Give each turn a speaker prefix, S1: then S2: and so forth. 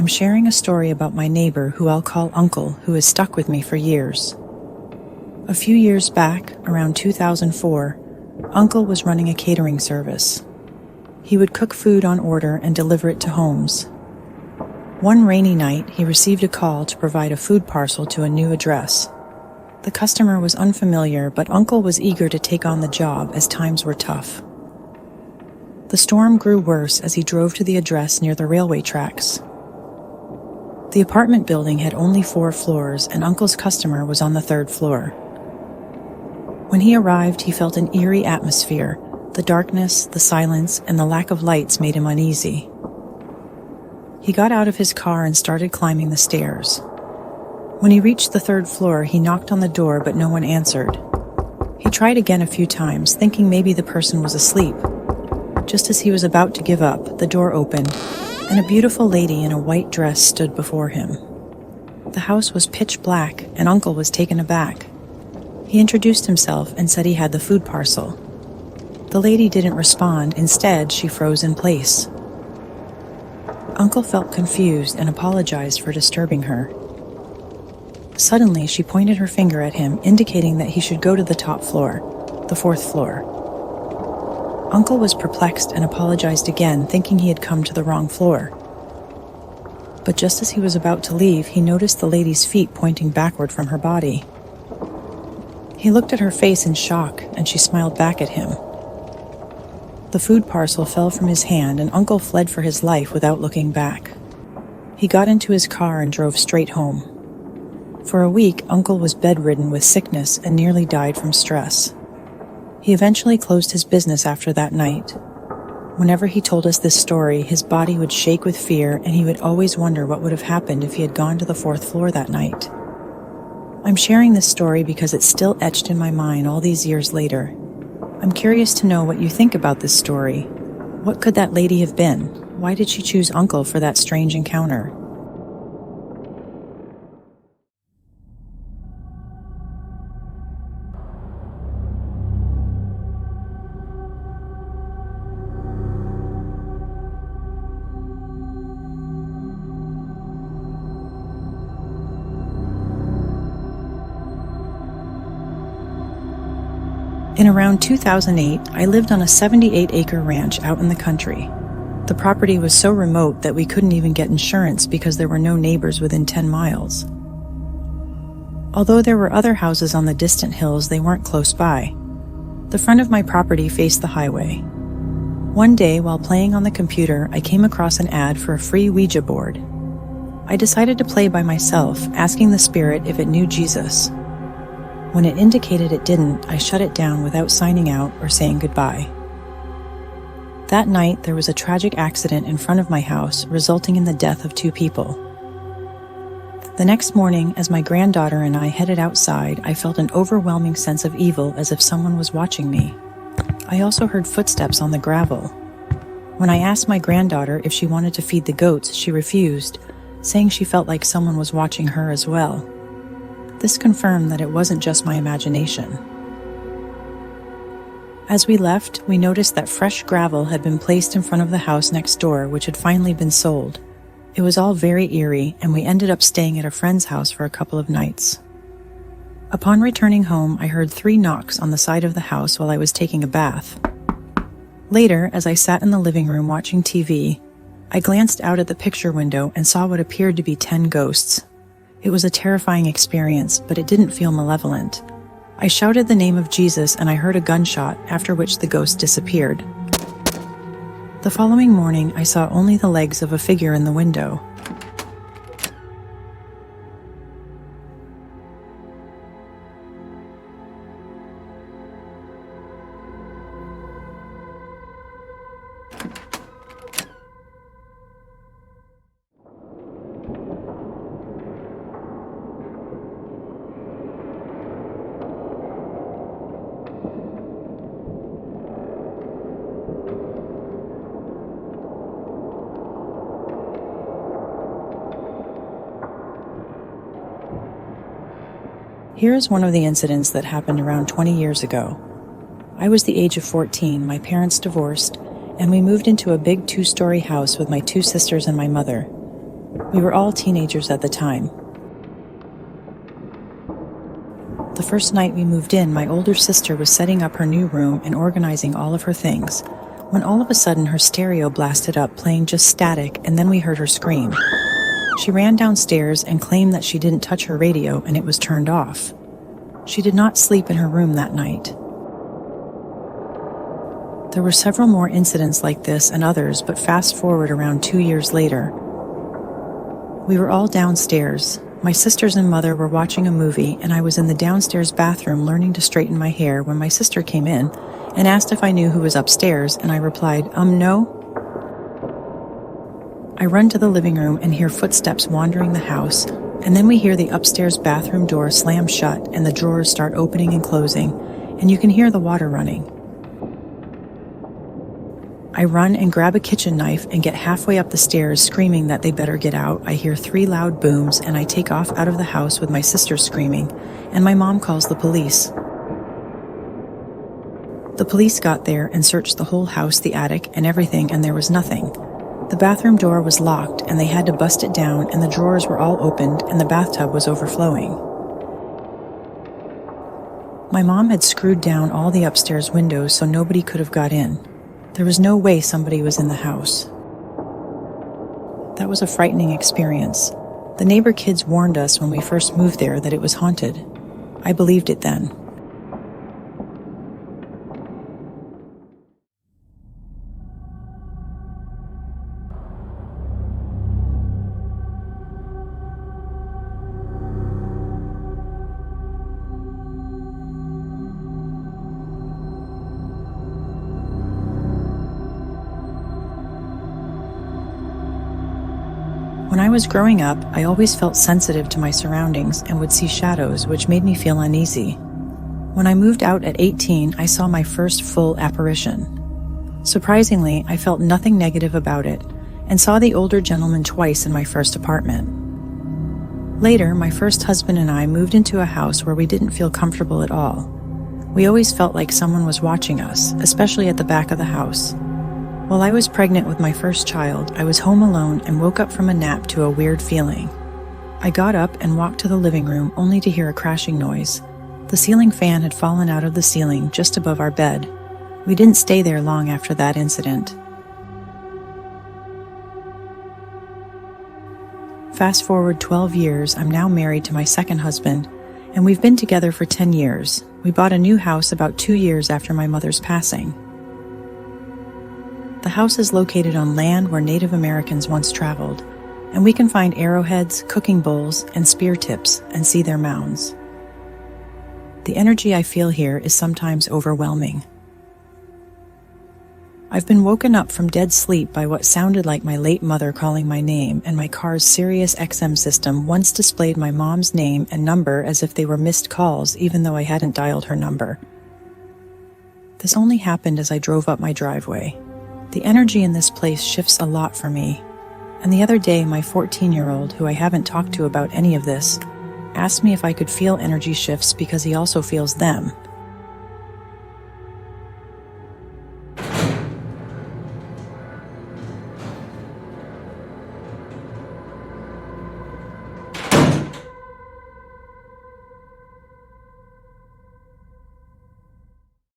S1: I'm sharing a story about my neighbor who I'll call Uncle, who has stuck with me for years. A few years back, around 2004, Uncle was running a catering service. He would cook food on order and deliver it to homes. One rainy night, he received a call to provide a food parcel to a new address. The customer was unfamiliar, but Uncle was eager to take on the job as times were tough. The storm grew worse as he drove to the address near the railway tracks. The apartment building had only 4 floors, and Uncle's customer was on the 3rd floor. When he arrived, he felt an eerie atmosphere. The darkness, the silence, and the lack of lights made him uneasy. He got out of his car and started climbing the stairs. When he reached the 3rd floor, he knocked on the door, but no one answered. He tried again a few times, thinking maybe the person was asleep. Just as he was about to give up, the door opened, and a beautiful lady in a white dress stood before him. The house was pitch black, and Uncle was taken aback. He introduced himself and said he had the food parcel. The lady didn't respond. Instead, she froze in place. Uncle felt confused and apologized for disturbing her. Suddenly, she pointed her finger at him, indicating that he should go to the top floor, the 4th floor. Uncle was perplexed and apologized again, thinking he had come to the wrong floor. But just as he was about to leave, he noticed the lady's feet pointing backward from her body. He looked at her face in shock, and she smiled back at him. The food parcel fell from his hand, and Uncle fled for his life without looking back. He got into his car and drove straight home. For a week, Uncle was bedridden with sickness and nearly died from stress. He eventually closed his business after that night. Whenever he told us this story, his body would shake with fear, and he would always wonder what would have happened if he had gone to the 4th floor that night. I'm sharing this story because it's still etched in my mind all these years later. I'm curious to know what you think about this story. What could that lady have been? Why did she choose Uncle for that strange encounter? In around 2008, I lived on a 78-acre ranch out in the country. The property was so remote that we couldn't even get insurance because there were no neighbors within 10 miles. Although there were other houses on the distant hills, they weren't close by. The front of my property faced the highway. One day, while playing on the computer, I came across an ad for a free Ouija board. I decided to play by myself, asking the spirit if it knew Jesus. When it indicated it didn't, I shut it down without signing out or saying goodbye. That night, there was a tragic accident in front of my house, resulting in the death of 2 people. The next morning, as my granddaughter and I headed outside, I felt an overwhelming sense of evil, as if someone was watching me. I also heard footsteps on the gravel. When I asked my granddaughter if she wanted to feed the goats, she refused, saying she felt like someone was watching her as well. This confirmed that it wasn't just my imagination. As we left, we noticed that fresh gravel had been placed in front of the house next door, which had finally been sold. It was all very eerie, and we ended up staying at a friend's house for a couple of nights. Upon returning home, I heard 3 knocks on the side of the house while I was taking a bath. Later, as I sat in the living room watching TV, I glanced out at the picture window and saw what appeared to be 10 ghosts. It was a terrifying experience, but it didn't feel malevolent. I shouted the name of Jesus and I heard a gunshot, after which the ghost disappeared. The following morning, I saw only the legs of a figure in the window. Here is one of the incidents that happened around 20 years ago. I was the age of 14, my parents divorced, and we moved into a big 2-story house with my 2 sisters and my mother. We were all teenagers at the time. The first night we moved in, my older sister was setting up her new room and organizing all of her things, when all of a sudden her stereo blasted up, playing just static, and then we heard her scream. She ran downstairs and claimed that she didn't touch her radio and it was turned off. She did not sleep in her room that night. There were several more incidents like this and others, but fast forward around 2 years later. We were all downstairs. My sisters and mother were watching a movie, and I was in the downstairs bathroom learning to straighten my hair when my sister came in and asked if I knew who was upstairs, and I replied, no. I run to the living room and hear footsteps wandering the house, and then we hear the upstairs bathroom door slam shut and the drawers start opening and closing, and you can hear the water running. I run and grab a kitchen knife and get halfway up the stairs screaming that they better get out. I hear 3 loud booms and I take off out of the house with my sister screaming, and my mom calls the police. The police got there and searched the whole house, the attic, and everything, and there was nothing. The bathroom door was locked and they had to bust it down, and the drawers were all opened and the bathtub was overflowing. My mom had screwed down all the upstairs windows so nobody could have got in. There was no way somebody was in the house. That was a frightening experience. The neighbor kids warned us when we first moved there that it was haunted. I believed it then. When I was growing up, I always felt sensitive to my surroundings and would see shadows, which made me feel uneasy. When I moved out at 18, I saw my first full apparition. Surprisingly, I felt nothing negative about it and saw the older gentleman twice in my first apartment. Later, my first husband and I moved into a house where we didn't feel comfortable at all. We always felt like someone was watching us, especially at the back of the house. While I was pregnant with my first child, I was home alone and woke up from a nap to a weird feeling. I got up and walked to the living room only to hear a crashing noise. The ceiling fan had fallen out of the ceiling just above our bed. We didn't stay there long after that incident. Fast forward 12 years, I'm now married to my second husband, and we've been together for 10 years. We bought a new house about 2 years after my mother's passing. The house is located on land where Native Americans once traveled, and we can find arrowheads, cooking bowls, and spear tips and see their mounds. The energy I feel here is sometimes overwhelming. I've been woken up from dead sleep by what sounded like my late mother calling my name, and my car's Sirius XM system once displayed my mom's name and number as if they were missed calls, even though I hadn't dialed her number. This only happened as I drove up my driveway. The energy in this place shifts a lot for me, and the other day my 14-year-old, who I haven't talked to about any of this, asked me if I could feel energy shifts because he also feels them.